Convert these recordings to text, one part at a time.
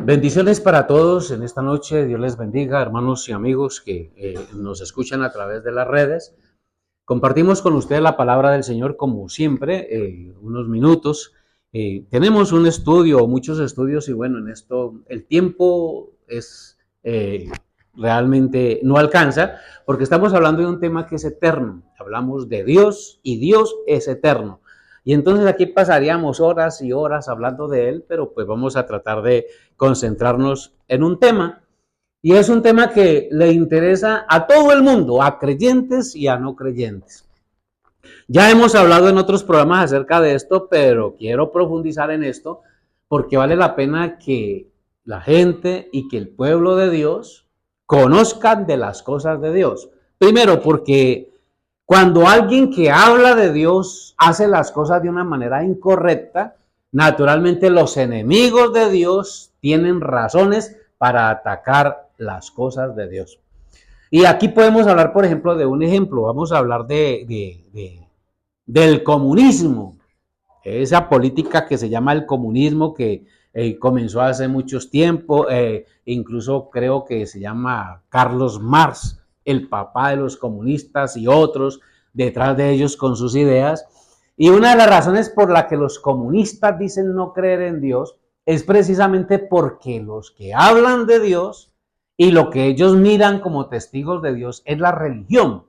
Bendiciones para todos en esta noche. Dios les bendiga, hermanos y amigos que nos escuchan a través de las redes. Compartimos con ustedes la palabra del Señor como siempre, unos minutos. Tenemos un estudio, muchos estudios, y bueno, en esto el tiempo es realmente no alcanza, porque estamos hablando de un tema que es eterno. Hablamos de Dios y Dios es eterno. Y entonces aquí pasaríamos horas y horas hablando de él, pero pues vamos a tratar de concentrarnos en un tema. Y es un tema que le interesa a todo el mundo, a creyentes y a no creyentes. Ya hemos hablado en otros programas acerca de esto, pero quiero profundizar en esto porque vale la pena que la gente y que el pueblo de Dios conozcan de las cosas de Dios. Primero, porque cuando alguien que habla de Dios hace las cosas de una manera incorrecta, naturalmente los enemigos de Dios tienen razones para atacar las cosas de Dios. Y aquí podemos hablar, por ejemplo, de un ejemplo. Vamos a hablar del comunismo, esa política que se llama el comunismo que comenzó hace muchos tiempos, incluso creo que se llama Carlos Marx, el papá de los comunistas y otros detrás de ellos con sus ideas. Y una de las razones por la que los comunistas dicen no creer en Dios es precisamente porque los que hablan de Dios y lo que ellos miran como testigos de Dios es la religión.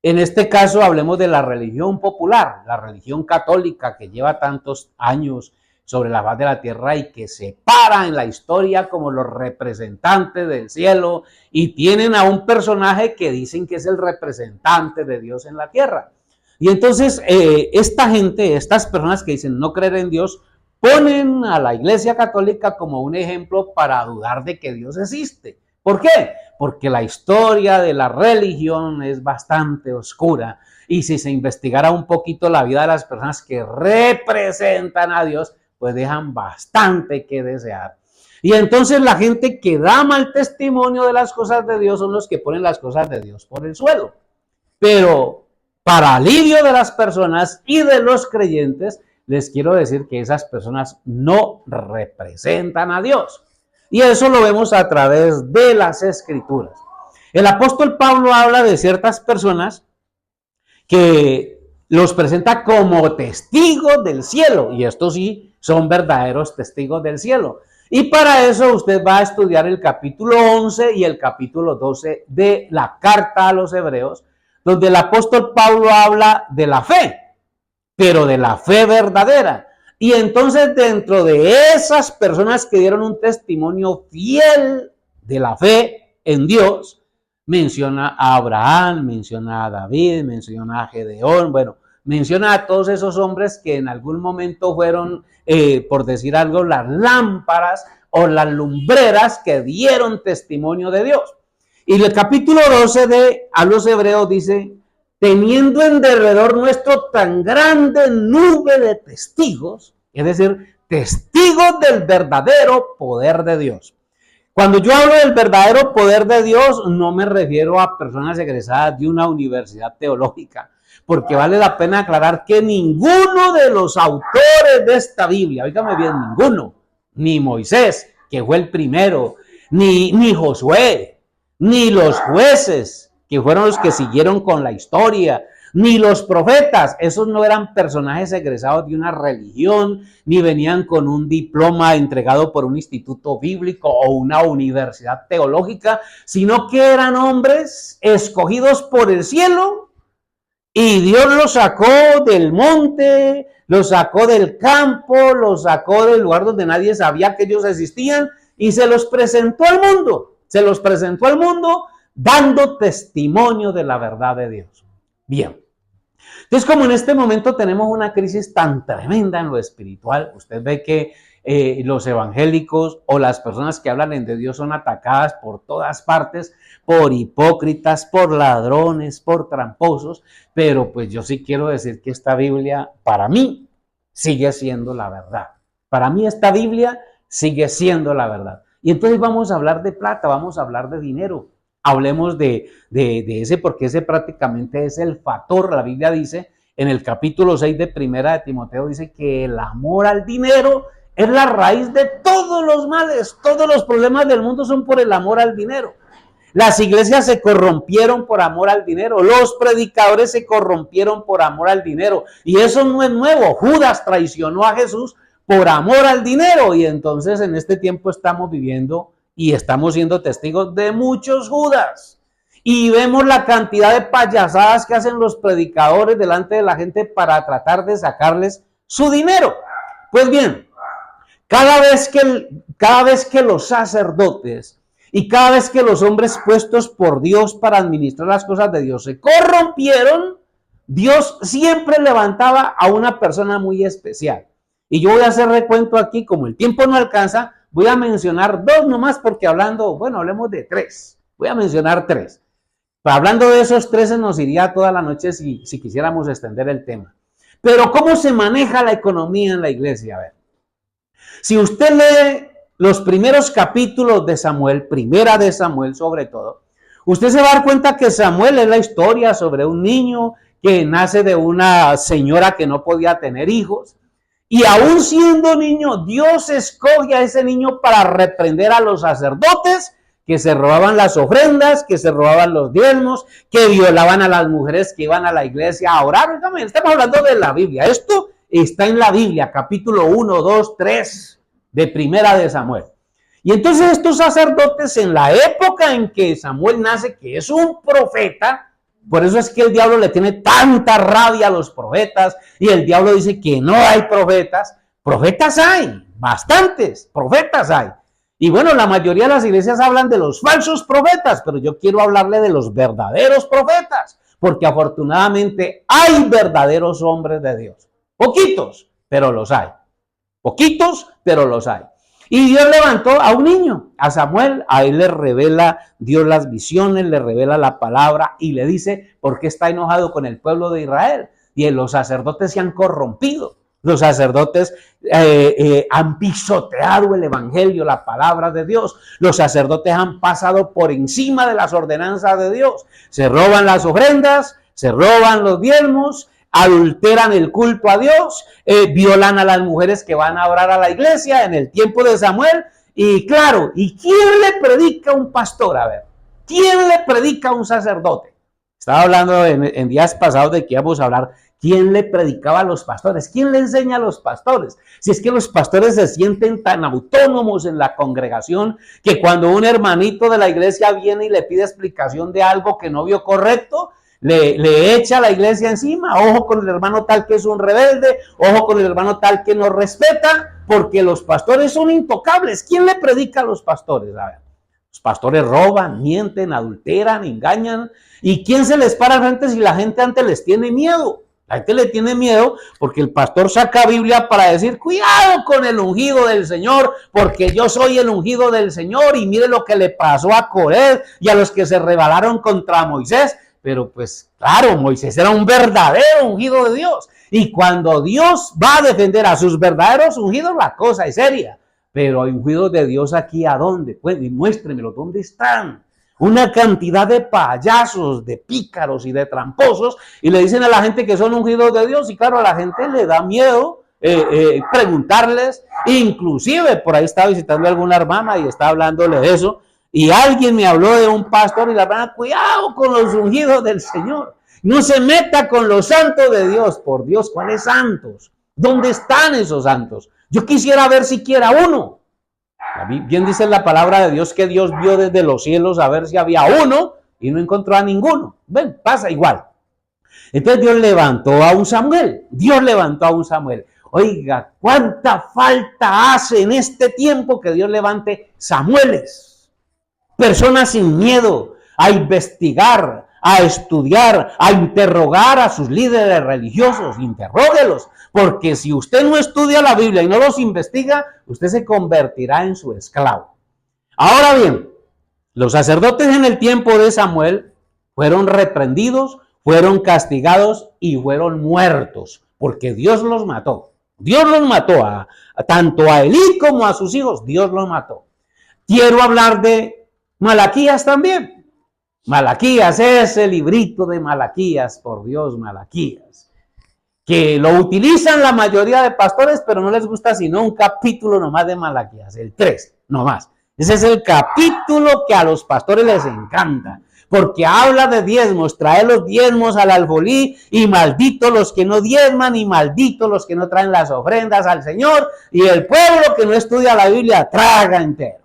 En este caso hablemos de la religión popular, la religión católica que lleva tantos años sobre la faz de la tierra y que se para en la historia como los representantes del cielo y tienen a un personaje que dicen que es el representante de Dios en la tierra. Y entonces esta gente, estas personas que dicen no creer en Dios, ponen a la Iglesia Católica como un ejemplo para dudar de que Dios existe. ¿Por qué? Porque la historia de la religión es bastante oscura y si se investigara un poquito la vida de las personas que representan a Dios, pues dejan bastante que desear. Y entonces la gente que da mal testimonio de las cosas de Dios son los que ponen las cosas de Dios por el suelo. Pero para alivio de las personas y de los creyentes, les quiero decir que esas personas no representan a Dios. Y eso lo vemos a través de las Escrituras. El apóstol Pablo habla de ciertas personas que los presenta como testigos del cielo, y estos sí son verdaderos testigos del cielo. Y para eso usted va a estudiar el capítulo 11 y el capítulo 12 de la carta a los Hebreos, donde el apóstol Pablo habla de la fe, pero de la fe verdadera. Y entonces dentro de esas personas que dieron un testimonio fiel de la fe en Dios, menciona a Abraham, menciona a David, menciona a Gedeón, bueno, menciona a todos esos hombres que en algún momento fueron, por decir algo, las lámparas o las lumbreras que dieron testimonio de Dios. Y el capítulo 12 de a los Hebreos dice: teniendo en derredor nuestro tan grande nube de testigos, es decir, testigos del verdadero poder de Dios. Cuando yo hablo del verdadero poder de Dios, no me refiero a personas egresadas de una universidad teológica, porque vale la pena aclarar que ninguno de los autores de esta Biblia, oígame bien, ninguno, ni Moisés, que fue el primero, ni Josué, ni los jueces, que fueron los que siguieron con la historia, ni los profetas, esos no eran personajes egresados de una religión, ni venían con un diploma entregado por un instituto bíblico o una universidad teológica, sino que eran hombres escogidos por el cielo y Dios los sacó del monte, los sacó del campo, los sacó del lugar donde nadie sabía que ellos existían y se los presentó al mundo, dando testimonio de la verdad de Dios. Bien. Entonces, como en este momento tenemos una crisis tan tremenda en lo espiritual, usted ve que los evangélicos o las personas que hablan de Dios son atacadas por todas partes, por hipócritas, por ladrones, por tramposos, pero pues yo sí quiero decir que esta Biblia para mí sigue siendo la verdad. Para mí esta Biblia sigue siendo la verdad. Y entonces vamos a hablar de plata, vamos a hablar de dinero. Hablemos de ese, porque ese prácticamente es el factor. La Biblia dice en el capítulo 6 de Primera de Timoteo, dice que el amor al dinero es la raíz de todos los males. Todos los problemas del mundo son por el amor al dinero. Las iglesias se corrompieron por amor al dinero. Los predicadores se corrompieron por amor al dinero. Y eso no es nuevo. Judas traicionó a Jesús por amor al dinero. Y entonces en este tiempo estamos viviendo y estamos siendo testigos de muchos Judas. Y vemos la cantidad de payasadas que hacen los predicadores delante de la gente para tratar de sacarles su dinero. Pues bien, cada vez que los sacerdotes y cada vez que los hombres puestos por Dios para administrar las cosas de Dios se corrompieron, Dios siempre levantaba a una persona muy especial. Y yo voy a hacer recuento aquí, como el tiempo no alcanza, voy a mencionar dos nomás porque hablemos de tres. Voy a mencionar tres. Pero hablando de esos tres se nos iría toda la noche si quisiéramos extender el tema. Pero ¿cómo se maneja la economía en la iglesia? A ver, si usted lee los primeros capítulos de Samuel, primera de Samuel sobre todo, usted se va a dar cuenta que Samuel es la historia sobre un niño que nace de una señora que no podía tener hijos. Y aún siendo niño, Dios escoge a ese niño para reprender a los sacerdotes que se robaban las ofrendas, que se robaban los diezmos, que violaban a las mujeres que iban a la iglesia a orar. Estamos hablando de la Biblia. Esto está en la Biblia, capítulo 1, 2, 3 de primera de Samuel. Y entonces estos sacerdotes, en la época en que Samuel nace, que es un profeta, por eso es que el diablo le tiene tanta rabia a los profetas, y el diablo dice que no hay profetas. Profetas hay, bastantes profetas hay. Y bueno, la mayoría de las iglesias hablan de los falsos profetas, pero yo quiero hablarle de los verdaderos profetas, porque afortunadamente hay verdaderos hombres de Dios. Poquitos, pero los hay. Poquitos, pero los hay. Y Dios levantó a un niño, a Samuel. A él le revela Dios las visiones, le revela la palabra y le dice por qué está enojado con el pueblo de Israel. Y los sacerdotes se han corrompido. Los sacerdotes han pisoteado el evangelio, la palabra de Dios. Los sacerdotes han pasado por encima de las ordenanzas de Dios. Se roban las ofrendas, se roban los diezmos, adulteran el culto a Dios, violan a las mujeres que van a orar a la iglesia en el tiempo de Samuel. Y claro, ¿y quién le predica a un pastor? A ver, ¿quién le predica a un sacerdote? Estaba hablando en días pasados de que íbamos a hablar. ¿Quién le predicaba a los pastores? ¿Quién le enseña a los pastores? Si es que los pastores se sienten tan autónomos en la congregación que cuando un hermanito de la iglesia viene y le pide explicación de algo que no vio correcto, le echa a la iglesia encima. Ojo con el hermano tal que es un rebelde, ojo con el hermano tal que no respeta, porque los pastores son intocables. ¿Quién le predica a los pastores? A ver, los pastores roban, mienten, adulteran, engañan. ¿Y quién se les para frente si la gente antes les tiene miedo? La gente le tiene miedo porque el pastor saca Biblia para decir, cuidado con el ungido del Señor, porque yo soy el ungido del Señor, y mire lo que le pasó a Coré y a los que se rebelaron contra Moisés. Pero pues claro, Moisés era un verdadero ungido de Dios, y cuando Dios va a defender a sus verdaderos ungidos, la cosa es seria. Pero ungidos de Dios aquí, ¿a dónde? Pues muéstremelo, ¿dónde están? Una cantidad de payasos, de pícaros y de tramposos, y le dicen a la gente que son ungidos de Dios, y claro, a la gente le da miedo preguntarles. Inclusive por ahí estaba visitando a alguna hermana y estaba hablándole de eso, y alguien me habló de un pastor, y la hermana, cuidado con los ungidos del Señor, no se meta con los santos de Dios. Por Dios, ¿cuáles santos? ¿Dónde están esos santos? Yo quisiera ver siquiera uno. Bien dice la palabra de Dios que Dios vio desde los cielos a ver si había uno y no encontró a ninguno. Ven, pasa igual. Entonces Dios levantó a un Samuel. Dios levantó a un Samuel. Oiga, cuánta falta hace en este tiempo que Dios levante Samueles. Personas sin miedo a investigar, a estudiar, a interrogar a sus líderes religiosos. Interróguelos, porque si usted no estudia la Biblia y no los investiga, usted se convertirá en su esclavo. Ahora bien, los sacerdotes en el tiempo de Samuel fueron reprendidos, fueron castigados y fueron muertos, porque Dios los mató. Dios los mató, tanto a Elí como a sus hijos, Dios los mató. Quiero hablar de Malaquías también. Malaquías, ese librito de Malaquías, por Dios, Malaquías. que lo utilizan la mayoría de pastores, pero no les gusta sino un capítulo nomás de Malaquías, el 3, nomás. Ese es el capítulo que a los pastores les encanta, porque habla de diezmos, trae los diezmos al alfolí, y malditos los que no diezman, y malditos los que no traen las ofrendas al Señor, y el pueblo que no estudia la Biblia traga entero.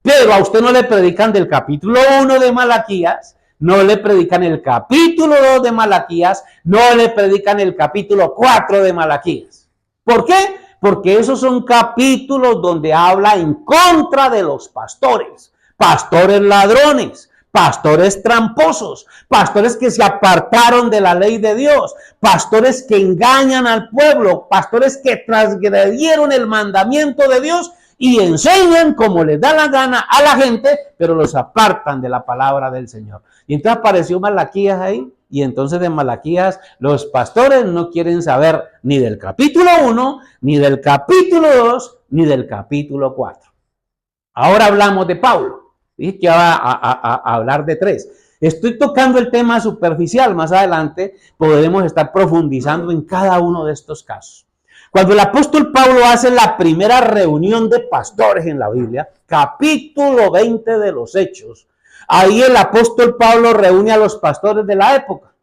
Pero a usted no le predican del capítulo 1 de Malaquías, no le predican el capítulo 2 de Malaquías, no le predican el capítulo 4 de Malaquías. ¿Por qué? Porque esos son capítulos donde habla en contra de los pastores, pastores ladrones, pastores tramposos, pastores que se apartaron de la ley de Dios, pastores que engañan al pueblo, pastores que transgredieron el mandamiento de Dios y enseñan como les da la gana a la gente, pero los apartan de la palabra del Señor. Y entonces apareció Malaquías ahí, y entonces de Malaquías los pastores no quieren saber ni del capítulo 1, ni del capítulo 2, ni del capítulo 4. Ahora hablamos de Pablo. Dije que va a hablar de 3. Estoy tocando el tema superficial, más adelante podremos estar profundizando en cada uno de estos casos. Cuando el apóstol Pablo hace la primera reunión de pastores en la Biblia, capítulo 20 de los Hechos, ahí el apóstol Pablo reúne a los pastores de la época.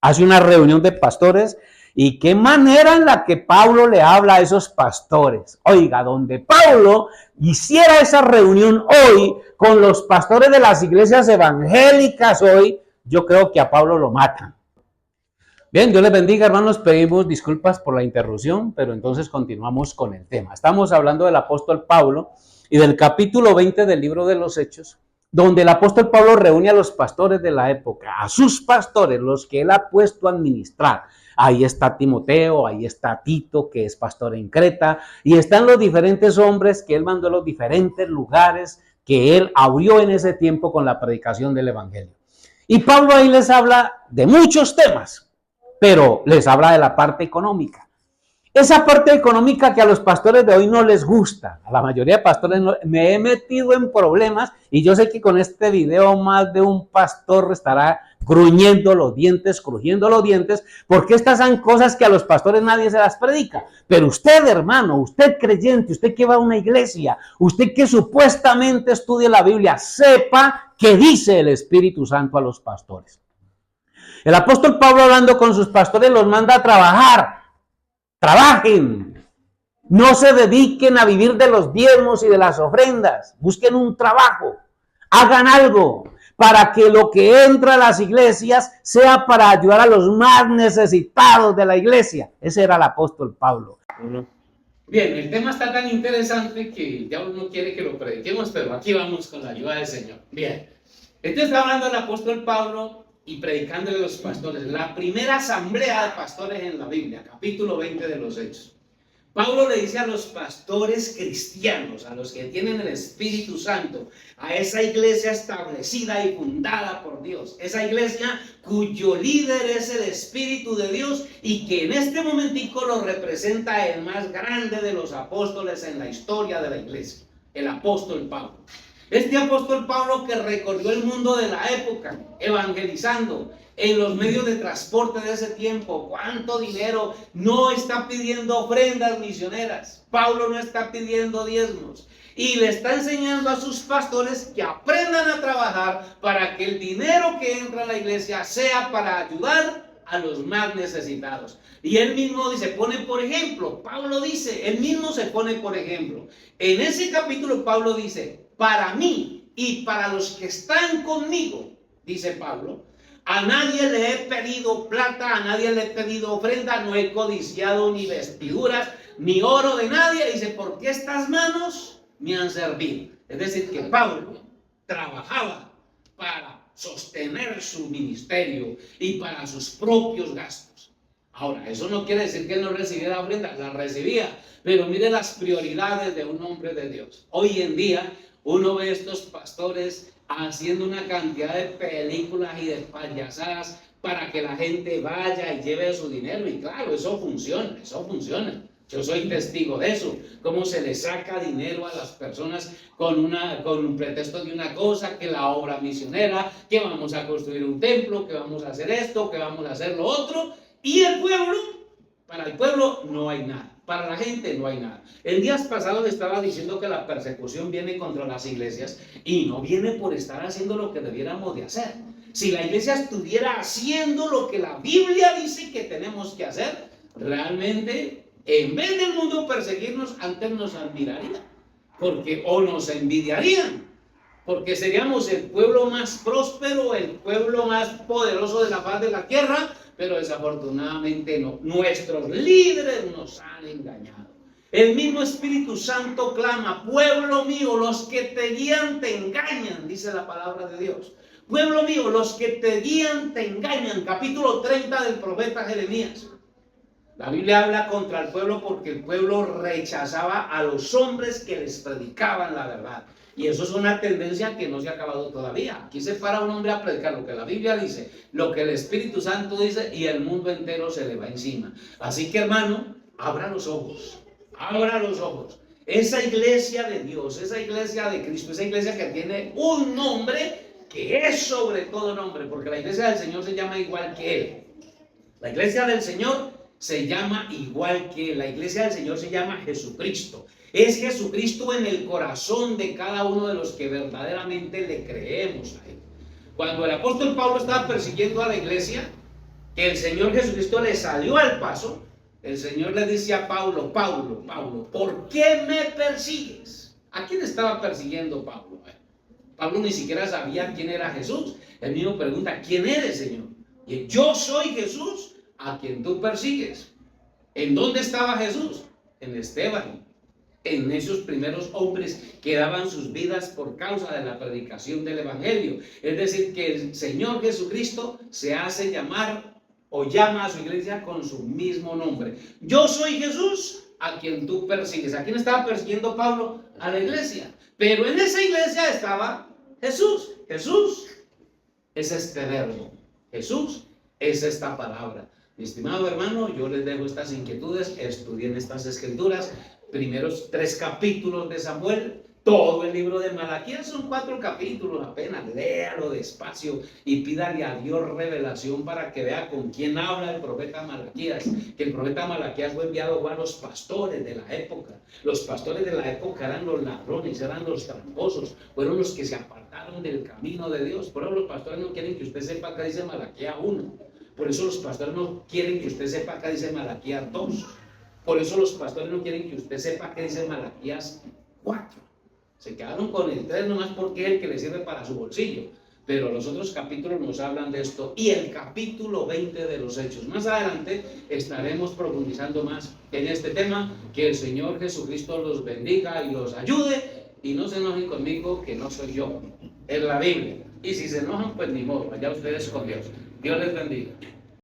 Hace una reunión de pastores, y qué manera en la que Pablo le habla a esos pastores. Oiga, donde Pablo hiciera esa reunión hoy con los pastores de las iglesias evangélicas hoy, yo creo que a Pablo lo matan. Bien, Dios les bendiga, hermanos. Pedimos disculpas por la interrupción, pero entonces continuamos con el tema. Estamos hablando del apóstol Pablo y del capítulo 20 del libro de los Hechos, donde el apóstol Pablo reúne a los pastores de la época, a sus pastores, los que él ha puesto a administrar. Ahí está Timoteo, ahí está Tito, que es pastor en Creta, y están los diferentes hombres que él mandó a los diferentes lugares que él abrió en ese tiempo con la predicación del evangelio. Y Pablo ahí les habla de muchos temas, pero les habla de la parte económica. Esa parte económica que a los pastores de hoy no les gusta. A la mayoría de pastores no, me he metido en problemas, y yo sé que con este video más de un pastor estará gruñendo los dientes, crujiendo los dientes, porque estas son cosas que a los pastores nadie se las predica. Pero usted, hermano, usted creyente, usted que va a una iglesia, usted que supuestamente estudia la Biblia, sepa qué dice el Espíritu Santo a los pastores. El apóstol Pablo, hablando con sus pastores, los manda a trabajar. Trabajen, no se dediquen a vivir de los diezmos y de las ofrendas, busquen un trabajo, hagan algo para que lo que entra a las iglesias sea para ayudar a los más necesitados de la iglesia. Ese era el apóstol Pablo. Bien, el tema está tan interesante que ya uno quiere que lo prediquemos, pero aquí vamos con la ayuda del Señor. Bien, este está hablando el apóstol Pablo y predicándole a los pastores. La primera asamblea de pastores en la Biblia, capítulo 20 de los Hechos. Pablo le dice a los pastores cristianos, a los que tienen el Espíritu Santo, a esa iglesia establecida y fundada por Dios, esa iglesia cuyo líder es el Espíritu de Dios y que en este momentico lo representa el más grande de los apóstoles en la historia de la iglesia, el apóstol Pablo. Este apóstol Pablo que recorrió el mundo de la época, evangelizando en los medios de transporte de ese tiempo. ¿Cuánto dinero? No está pidiendo ofrendas misioneras. Pablo no está pidiendo diezmos. Y le está enseñando a sus pastores que aprendan a trabajar para que el dinero que entra a la iglesia sea para ayudar a los más necesitados. Y él mismo dice, pone por ejemplo, Pablo dice, él mismo se pone por ejemplo. En ese capítulo Pablo dice, para mí y para los que están conmigo, dice Pablo, a nadie le he pedido plata, a nadie le he pedido ofrenda, no he codiciado ni vestiduras, ni oro de nadie. Dice, porque estas manos me han servido. Es decir, que Pablo trabajaba para sostener su ministerio y para sus propios gastos. Ahora, eso no quiere decir que él no recibiera ofrenda, la recibía, pero mire las prioridades de un hombre de Dios. Hoy en día uno ve estos pastores haciendo una cantidad de películas y de payasadas para que la gente vaya y lleve su dinero, y claro, eso funciona, eso funciona. Yo soy testigo de eso, cómo se le saca dinero a las personas con un pretexto de una cosa, que la obra misionera, que vamos a construir un templo, que vamos a hacer esto, que vamos a hacer lo otro, y el pueblo Para el pueblo no hay nada, para la gente no hay nada. En días pasados estaba diciendo que la persecución viene contra las iglesias y no viene por estar haciendo lo que debiéramos de hacer. Si la iglesia estuviera haciendo lo que la Biblia dice que tenemos que hacer, realmente, en vez del mundo perseguirnos, antes nos admiraría, porque o nos envidiarían, porque seríamos el pueblo más próspero, el pueblo más poderoso de la faz de la tierra, pero desafortunadamente no. Nuestros líderes nos han engañado. El mismo Espíritu Santo clama: pueblo mío, los que te guían te engañan, dice la palabra de Dios. Pueblo mío, los que te guían te engañan. Capítulo 30 del profeta Jeremías. La Biblia habla contra el pueblo porque el pueblo rechazaba a los hombres que les predicaban la verdad. Y eso es una tendencia que no se ha acabado todavía. Aquí se para un hombre a predicar lo que la Biblia dice, lo que el Espíritu Santo dice, y el mundo entero se le va encima. Así que, hermano, abra los ojos. Abra los ojos. Esa iglesia de Dios, esa iglesia de Cristo, esa iglesia que tiene un nombre que es sobre todo nombre, porque la iglesia del Señor se llama igual que Él. La iglesia del Señor se llama igual que Él. La iglesia del Señor se llama Jesucristo. Es Jesucristo en el corazón de cada uno de los que verdaderamente le creemos a Él. Cuando el apóstol Pablo estaba persiguiendo a la iglesia, que el Señor Jesucristo le salió al paso, el Señor le dice a Pablo: Pablo, Pablo, ¿por qué me persigues? ¿A quién estaba persiguiendo Pablo? Pablo ni siquiera sabía quién era Jesús. Él mismo pregunta: ¿quién eres, Señor? Y yo soy Jesús a quien tú persigues. ¿En dónde estaba Jesús? En Esteban, en esos primeros hombres que daban sus vidas por causa de la predicación del Evangelio. Es decir, que el Señor Jesucristo se hace llamar o llama a su iglesia con su mismo nombre. Yo soy Jesús a quien tú persigues. ¿A quién estaba persiguiendo Pablo? A la iglesia. Pero en esa iglesia estaba Jesús. Jesús es este verbo. Jesús es esta palabra. Mi estimado hermano, yo les dejo estas inquietudes. Estudien estas escrituras. Primeros 3 capítulos de Samuel, todo el libro de Malaquías, son 4 capítulos apenas. Léalo despacio y pídale a Dios revelación para que vea con quién habla el profeta Malaquías. Que el profeta Malaquías fue enviado a los pastores de la época. Los pastores de la época eran los ladrones, eran los tramposos, fueron los que se apartaron del camino de Dios. Por eso los pastores no quieren que usted sepa qué dice Malaquías 1. Por eso los pastores no quieren que usted sepa qué dice Malaquías 2. Por eso los pastores no quieren que usted sepa qué dice Malaquías 4. Se quedaron con el 3 nomás porque es el que le sirve para su bolsillo. Pero los otros capítulos nos hablan de esto. Y el capítulo 20 de los Hechos. Más adelante estaremos profundizando más en este tema. Que el Señor Jesucristo los bendiga y los ayude. Y no se enojen conmigo, que no soy yo. Es la Biblia. Y si se enojan, pues ni modo. Allá ustedes con Dios. Dios les bendiga.